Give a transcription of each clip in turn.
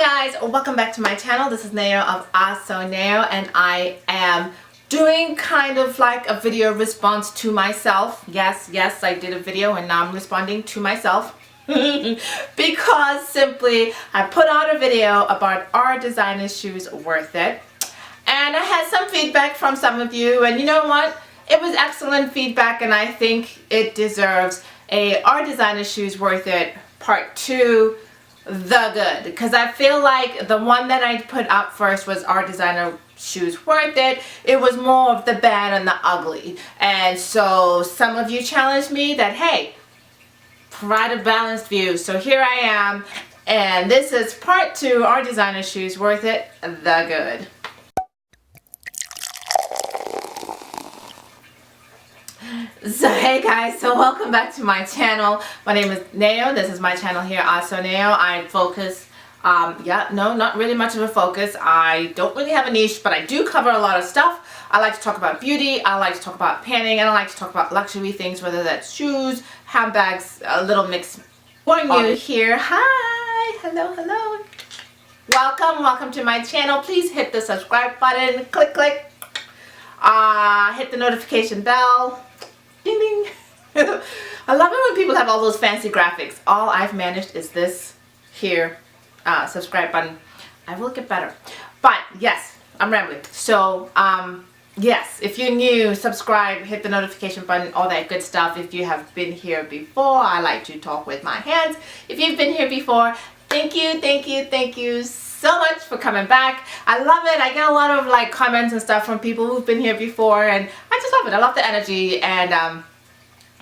Hi guys, welcome back to my channel. This is Neo of AhhhSoNeo, and I am doing kind of like a video response to myself. Yes, I did a video and now I'm responding to myself because simply I put out a video about are designer shoes worth it, and I had some feedback from some of you, and you know what? It was excellent feedback, and I think it deserves a Are Designer Shoes Worth It Part 2, the good, because I feel like the one that I put up first was Are Designer Shoes Worth It. It was more of the bad and the ugly, and so some of you challenged me that, hey, provide a balanced view. So here I am, and this is Part 2, Are Designer Shoes Worth It, the good. So hey guys, so welcome back to my channel. My name is Neo. This is my channel here, AhhhSoNeo. I focus, not really much of a focus. I don't really have a niche, but I do cover a lot of stuff. I like to talk about beauty, I like to talk about panning, and I like to talk about luxury things, whether that's shoes, handbags, a little mix. For you here, hi, hello. Welcome to my channel. Please hit the subscribe button, click, hit the notification bell. Ding ding. I love it when people have all those fancy graphics. All I've managed is this here subscribe button. I will get better, but yes, I'm rambling. So yes, if you're new, subscribe, hit the notification button, all that good stuff. If you have been here before, I like to talk with my hands. If you've been here before, thank you so much for coming back. I love it. I get a lot of like comments and stuff from people who've been here before, and I just love it. I love the energy, and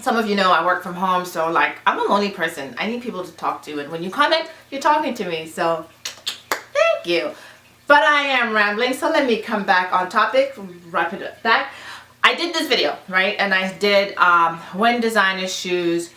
some of you know I work from home, so like I'm a lonely person. I need people to talk to, and when you comment, you're talking to me, so thank you. But I am rambling, so let me come back on topic, wrap it back. I did this video, right, and I did when designer shoes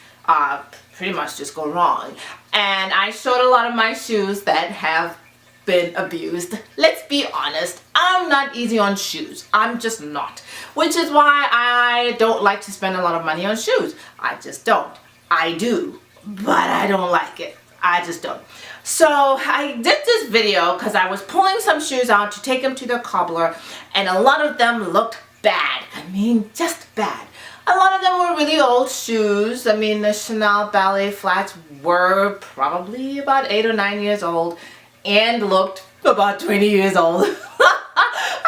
pretty much just go wrong, and I showed a lot of my shoes that have been abused. Let's be honest, I'm not easy on shoes. I'm just not, which is why I don't like to spend a lot of money on shoes. I just don't. I do, but I don't like it. I just don't. So I did this video because I was pulling some shoes out to take them to the cobbler, and a lot of them looked bad. I mean, just bad. A lot of them were really old shoes. I mean, the Chanel ballet flats were probably about 8 or 9 years old and looked about 20 years old. I got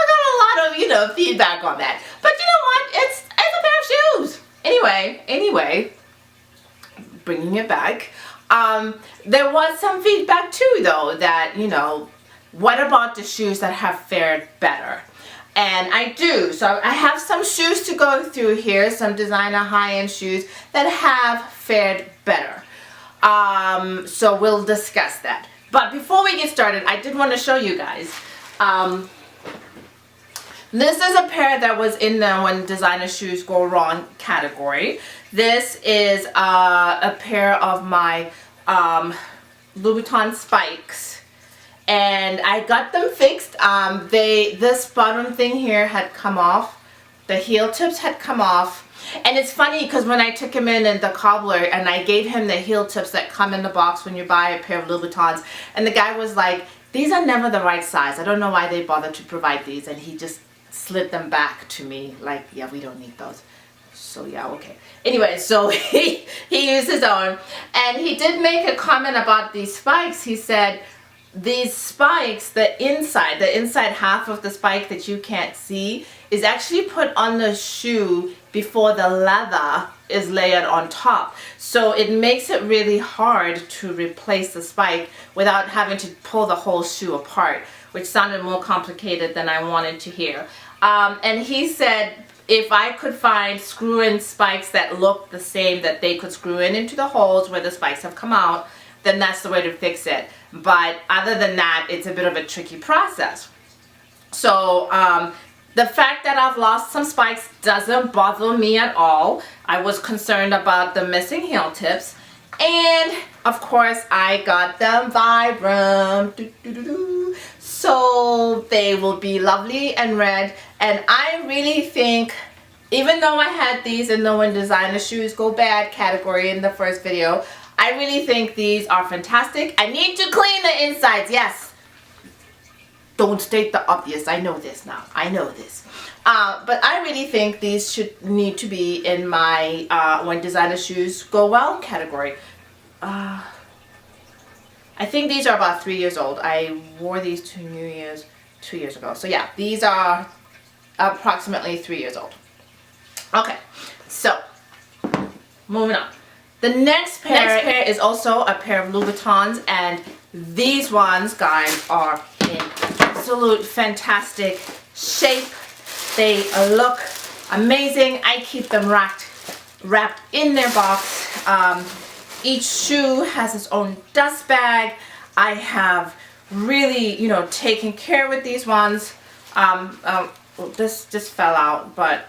a lot of, feedback on that. But you know what? It's a pair of shoes. Anyway, bringing it back. There was some feedback too, though, that, what about the shoes that have fared better? And I do. So I have some shoes to go through here, some designer high-end shoes that have fared better. So we'll discuss that. But before we get started, I did want to show you guys. This is a pair that was in the when designer shoes go wrong category. This is a pair of my Louis Vuitton spikes, and I got them fixed. This bottom thing here had come off. The heel tips had come off. And it's funny because when I took him in the cobbler and I gave him the heel tips that come in the box when you buy a pair of Louis Vuittons, and the guy was like, these are never the right size. I don't know why they bothered to provide these, and he just slid them back to me like, yeah, we don't need those. So yeah, okay. Anyway, so he used his own, and he did make a comment about these spikes. He said, these spikes, the inside half of the spike that you can't see is actually put on the shoe before the leather is layered on top. So it makes it really hard to replace the spike without having to pull the whole shoe apart, which sounded more complicated than I wanted to hear. And he said if I could find screw-in spikes that look the same, that they could screw into the holes where the spikes have come out, then that's the way to fix it. But other than that, it's a bit of a tricky process. So the fact that I've lost some spikes doesn't bother me at all. I was concerned about the missing heel tips, and of course I got them Vibram, so they will be lovely and red. And I really think, even though I had these in the when designer shoes go bad category in the first video, I really think these are fantastic. I need to clean the insides. Yes, don't state the obvious. I know this now. I know this. But I really think these should need to be in my when designer shoes go well category. I think these are about 3 years old. I wore these to New Year's 2 years ago. So yeah, these are approximately 3 years old. Okay, so moving on. The next pair is also a pair of Louis Vuittons, and these ones, guys, are in absolute fantastic shape. They look amazing. I keep them wrapped in their box. Each shoe has its own dust bag. I have really, you know, taken care with these ones. This just fell out, but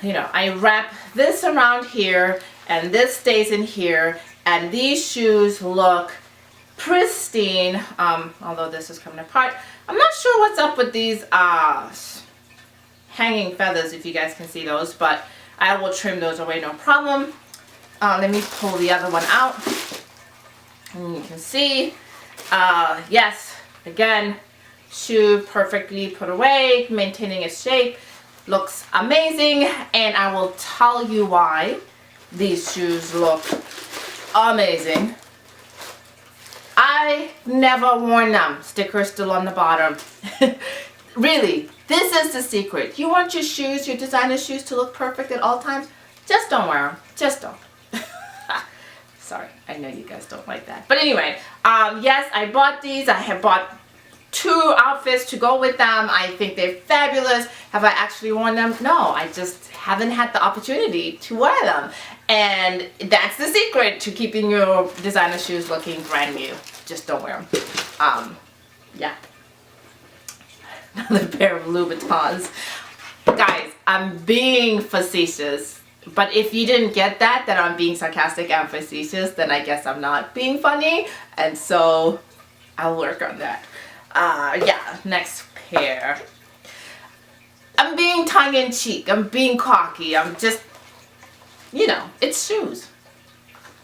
you know, I wrap this around here, and this stays in here, and these shoes look pristine, although this is coming apart. I'm not sure what's up with these hanging feathers, if you guys can see those, but I will trim those away, no problem. Let me pull the other one out, and you can see, yes, again, shoe perfectly put away, maintaining its shape, looks amazing, and I will tell you why these shoes look amazing. I never worn them. Sticker still on the bottom. Really, this is the secret. You want your shoes, your designer shoes, to look perfect at all times? Just don't wear them. Just don't. Sorry, I know you guys don't like that. But anyway, yes, I bought these. I have bought 2 outfits to go with them. I think they're fabulous. Have I actually worn them? No, I just haven't had the opportunity to wear them. And that's the secret to keeping your designer shoes looking brand new. Just don't wear them. Yeah. Another pair of Louis Vuittons. Guys, I'm being facetious. But if you didn't get that I'm being sarcastic and facetious, then I guess I'm not being funny. And so I'll work on that. Yeah, next pair. I'm being tongue-in-cheek. I'm being cocky. I'm just, you know, it's shoes.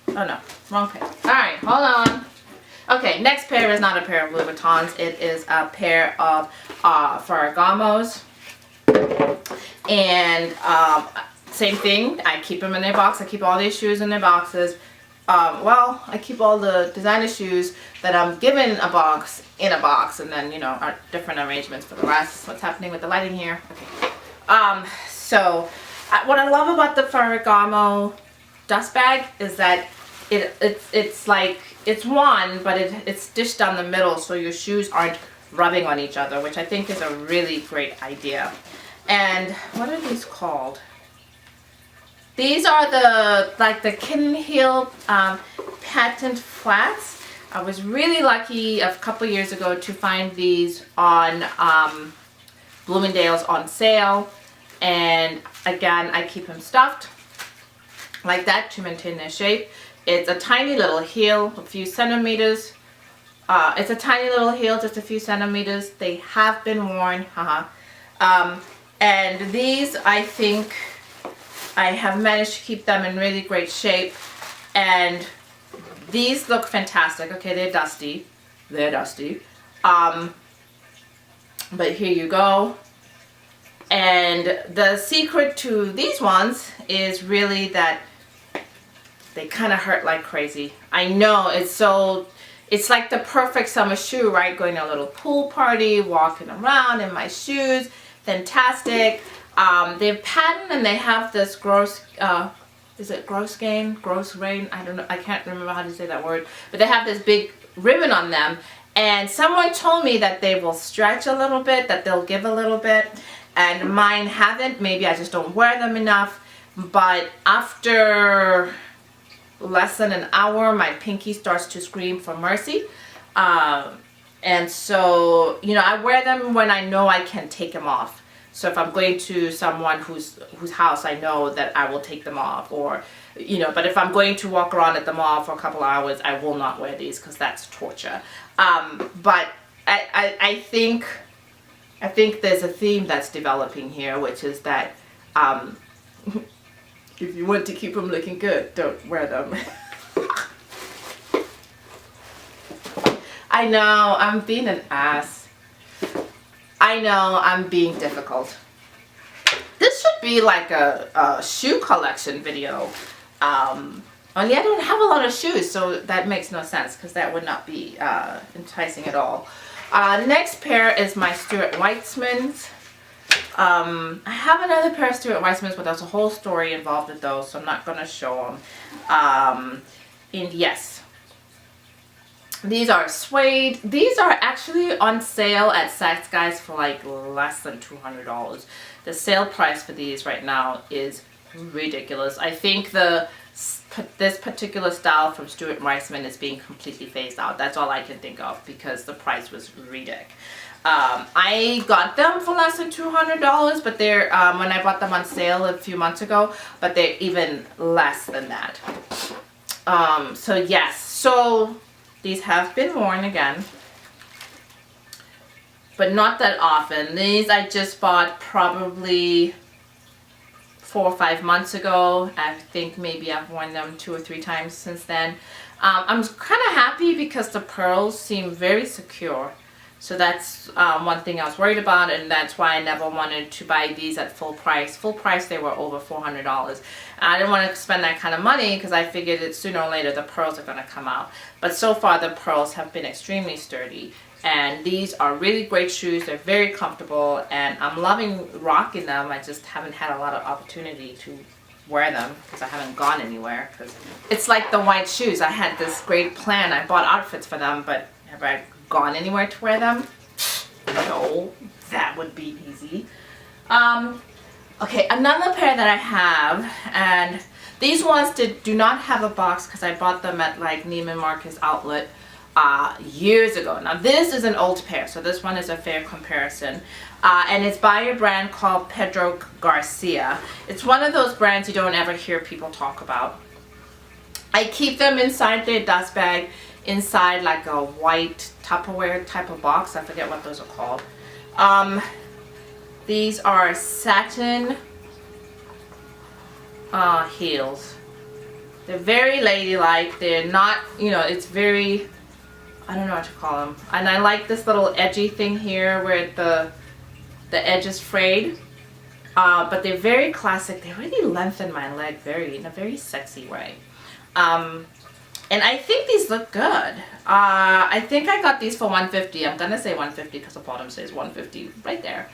Oh no, wrong pair. Alright, hold on. Okay, next pair is not a pair of Louis Vuittons. It is a pair of Ferragamos. And same thing. I keep them in their box. I keep all these shoes in their boxes. Well, I keep all the designer shoes that I'm given a box in a box, and then, you know, our different arrangements for the rest. What's happening with the lighting here? Okay. So what I love about the Ferragamo dust bag is that it's like, it's one, but it's stitched down the middle, so your shoes aren't rubbing on each other, which I think is a really great idea. And what are these called? These are the kitten heel patent flats. I was really lucky a couple years ago to find these on Bloomingdale's on sale. And again, I keep them stuffed like that to maintain their shape. It's a tiny little heel, a few centimeters. It's a tiny little heel, just a few centimeters. They have been worn, haha. And these, I think, I have managed to keep them in really great shape, and these look fantastic. Okay, they're dusty. They're dusty. But here you go. And the secret to these ones is really that they kind of hurt like crazy. I know, it's like the perfect summer shoe, right? Going to a little pool party, walking around in my shoes. Fantastic. They're patent, and they have this gross, is it gross gain? Gross rain? I don't know. I can't remember how to say that word. But they have this big ribbon on them. And someone told me that they will stretch a little bit, that they'll give a little bit. And mine haven't. Maybe I just don't wear them enough. But after less than an hour, my pinky starts to scream for mercy. And so, you know, I wear them when I know I can take them off. So if I'm going to someone whose house I know that I will take them off, or, you know, but if I'm going to walk around at the mall for a couple hours, I will not wear these because that's torture. But I think there's a theme that's developing here, which is that if you want to keep them looking good, don't wear them. I know, I'm being an ass. I know, I'm being difficult. This should be like a shoe collection video. Only I don't have a lot of shoes, so that makes no sense because that would not be enticing at all. Next pair is my Stuart Weitzmans. I have another pair of Stuart Weitzmans, but there's a whole story involved with those, so I'm not going to show them. And yes, these are suede. These are actually on sale at Saks Guys for like less than $200. The sale price for these right now is ridiculous. I think this particular style from Stuart Weitzman is being completely phased out. That's all I can think of because the price was ridiculous. I got them for less than $200, but they're when I bought them on sale a few months ago, but they're even less than that. So yes, so these have been worn again, but not that often. These I just bought probably 4 or 5 months ago. I think maybe I've worn them 2 or 3 times since then. I'm kind of happy because the pearls seem very secure. So that's one thing I was worried about, and that's why I never wanted to buy these at full price. Full price, they were over $400. I didn't want to spend that kind of money because I figured that sooner or later the pearls are going to come out. But so far the pearls have been extremely sturdy. And these are really great shoes. They're very comfortable, and I'm loving rocking them. I just haven't had a lot of opportunity to wear them because I haven't gone anywhere. Cause it's like the white shoes. I had this great plan. I bought outfits for them, but have I gone anywhere to wear them? No, that would be easy. Okay, another pair that I have, and these ones do not have a box because I bought them at like Neiman Marcus outlet years ago. Now this is an old pair, so this one is a fair comparison. And it's by a brand called Pedro Garcia. It's one of those brands you don't ever hear people talk about. I keep them inside their dust bag, inside like a white Tupperware type of box. I forget what those are called. These are satin heels. They're very ladylike. They're not, you know, it's very, I don't know what to call them. And I like this little edgy thing here where the edge is frayed. But they're very classic. They really lengthen my leg in a very sexy way. And I think these look good. I think I got these for $150. I'm gonna say $150 because the bottom says $150 right there.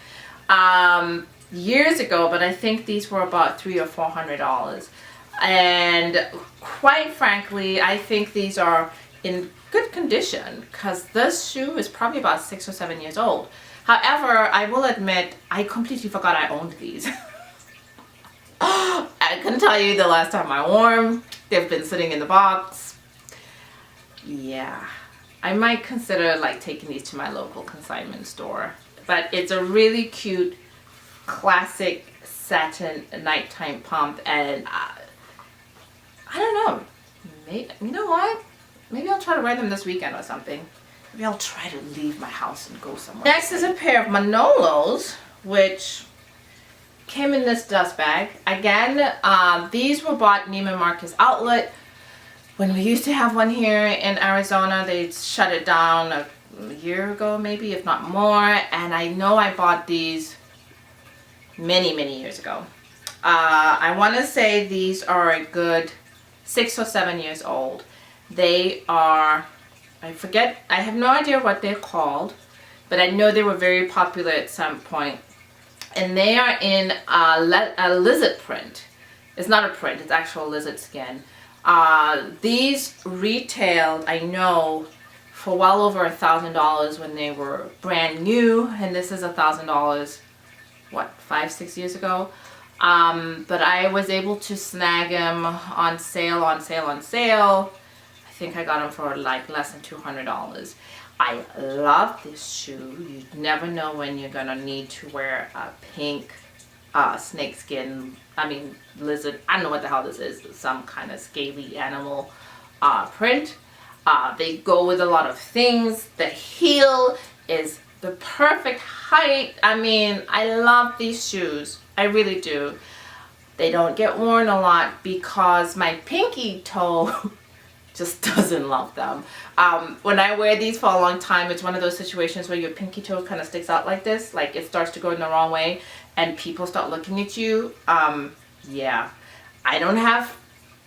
Years ago, but I think these were about $300 or $400. And quite frankly, I think these are in good condition because this shoe is probably about 6 or 7 years old. However, I will admit, I completely forgot I owned these. I couldn't tell you the last time I wore them. They've been sitting in the box. Yeah, I might consider like taking these to my local consignment store. But it's a really cute, classic satin nighttime pump, and I don't know. Maybe, you know what? Maybe I'll try to wear them this weekend or something. Maybe I'll try to leave my house and go somewhere. Next is a pair of Manolos, which came in this dust bag. Again, these were bought Neiman Marcus outlet. When we used to have one here in Arizona, they shut it down a year ago maybe, if not more. And I know I bought these many, many years ago. I want to say these are a good 6 or 7 years old. They are, I forget, I have no idea what they're called, but I know they were very popular at some point. And they are in a lizard print. It's not a print, it's actual lizard skin. These retailed, I know, for well over $1,000 when they were brand new, and this is $1,000, what, 5, 6 years ago. But I was able to snag them on sale. I think I got them for like less than $200. I love this shoe. You never know when you're gonna need to wear a pink snakeskin, lizard, I don't know what the hell this is, some kind of scaly animal print. They go with a lot of things. The heel is the perfect height. I love these shoes. I really do. They don't get worn a lot because my pinky toe just doesn't love them. When I wear these for a long time, it's one of those situations where your pinky toe kind of sticks out like this, like it starts to go in the wrong way and people start looking at you. Yeah, I don't have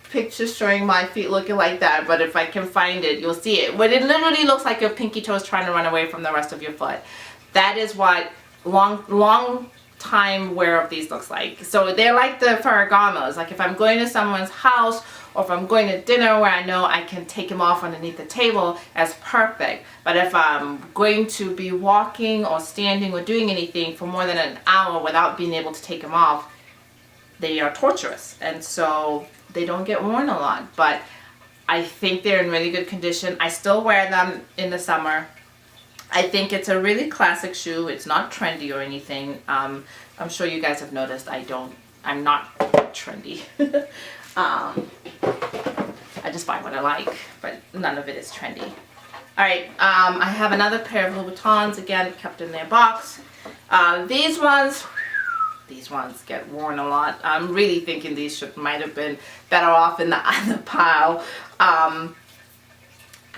pictures showing my feet looking like that, but if I can find it, you'll see it. But it literally looks like your pinky toe is trying to run away from the rest of your foot. That is what long time wear of these looks like. So they're like the Ferragamos. Like if I'm going to someone's house or if I'm going to dinner where I know I can take them off underneath the table, that's perfect. But if I'm going to be walking or standing or doing anything for more than an hour without being able to take them off, they are torturous. And so they don't get worn a lot. But I think they're in really good condition. I still wear them in the summer. I think it's a really classic shoe. It's not trendy or anything. I'm sure you guys have noticed I'm not trendy. I just buy what I like, but none of it is trendy. Alright, I have another pair of Louis Vuittons, again, kept in their box. These ones get worn a lot. I'm really thinking these might have been better off in the other pile. A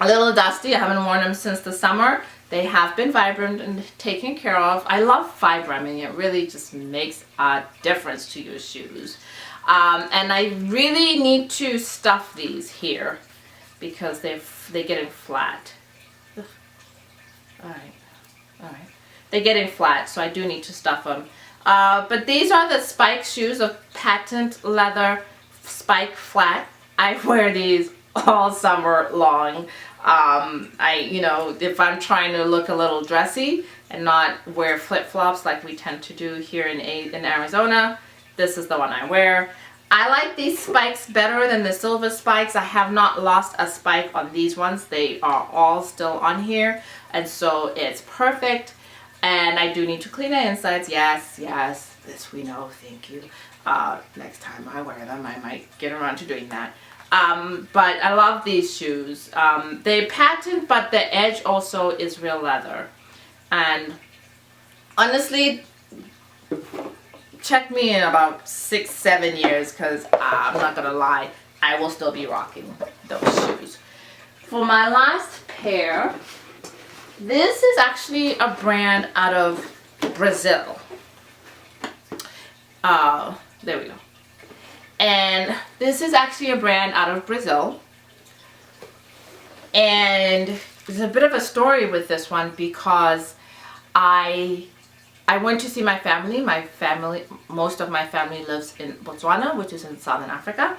little dusty. I haven't worn them since the summer. They have been vibrant and taken care of. I love fiber. I mean, it really just makes a difference to your shoes. And I really need to stuff these here because they're getting flat. Alright. They're getting flat, so I do need to stuff them. But these are the spike shoes of patent leather spike flat. I wear these all summer long. If I'm trying to look a little dressy and not wear flip-flops like we tend to do here in Arizona, this is the one I wear. I like these spikes better than the silver spikes. I have not lost a spike on these ones. They are all still on here, and so it's perfect. And I do need to clean the insides. Yes, this we know, thank you. Next time I wear them, I might get around to doing that. But I love these shoes. They're patent, but the edge also is real leather. And honestly, check me in about 6-7 years, because I'm not gonna lie, I will still be rocking those shoes. For my last pair, this is actually a brand out of Brazil. There we go. And this is actually a brand out of Brazil. And there's a bit of a story with this one because I went to see my family. Most of my family lives in Botswana, which is in Southern Africa.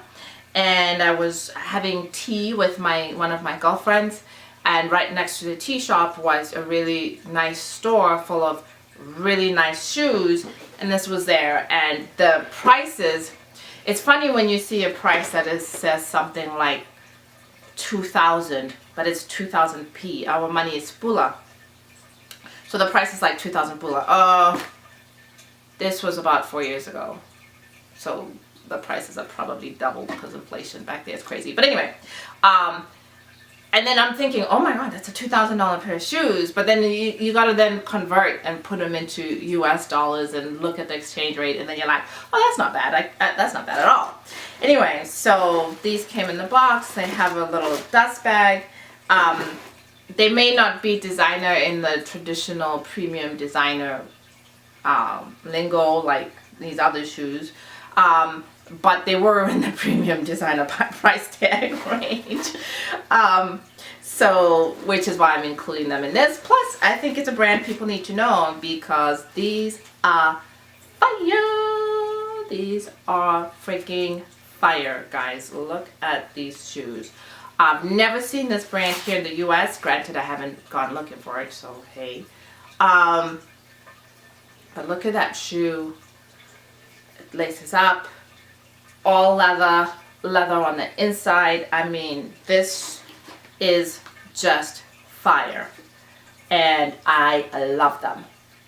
And I was having tea with one of my girlfriends, and right next to the tea shop was a really nice store full of really nice shoes, and this was there. And the prices, it's funny when you see a price that says something like 2,000, but it's 2,000 P. Our money is pula. So the price is like 2,000 pula. This was about 4 years ago. So the prices are probably doubled because inflation back there is crazy. But anyway, and then I'm thinking, oh my God, that's a $2,000 pair of shoes. But then you got to then convert and put them into US dollars and look at the exchange rate. And then you're like, oh, that's not bad. That's not bad at all. Anyway, so these came in the box. They have a little dust bag. They may not be designer in the traditional premium designer lingo like these other shoes. But they were in the premium designer price tag range. So, which is why I'm including them in this. Plus, I think it's a brand people need to know because these are fire. These are freaking fire, guys. Look at these shoes. I've never seen this brand here in the US. Granted, I haven't gone looking for it, so hey. But look at that shoe. It laces up. All leather on the inside. I mean, this is just fire. And I love them.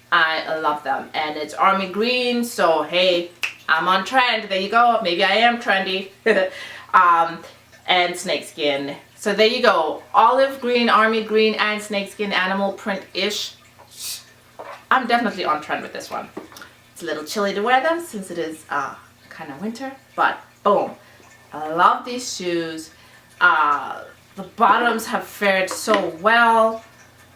I love them. And it's army green, so hey, I'm on trend. There you go. Maybe I am trendy. And snakeskin. So there you go. Olive green, army green, and snakeskin animal print-ish. I'm definitely on trend with this one. It's a little chilly to wear them since it is kind of winter, but boom. I love these shoes. The bottoms have fared so well.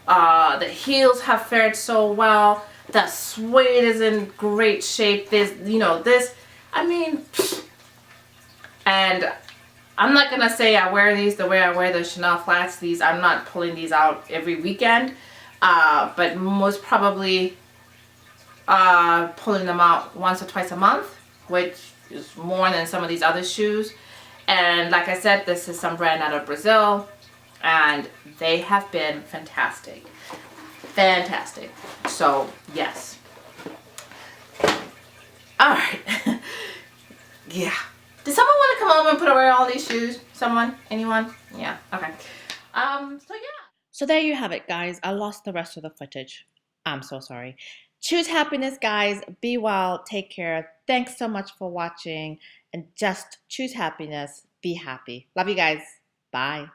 The heels have fared so well. The suede is in great shape. This, I mean, and I'm not gonna say I wear these the way I wear the Chanel flats. I'm not pulling these out every weekend, but most probably pulling them out once or twice a month, which is more than some of these other shoes. And like I said, this is some brand out of Brazil, and they have been fantastic. Fantastic. So, yes. Alright. Yeah. Did someone want to come over and put away all these shoes? Someone? Anyone? Yeah. Okay. So yeah. So there you have it, guys. I lost the rest of the footage. I'm so sorry. Choose happiness, guys. Be well. Take care. Thanks so much for watching. And just choose happiness. Be happy. Love you guys. Bye.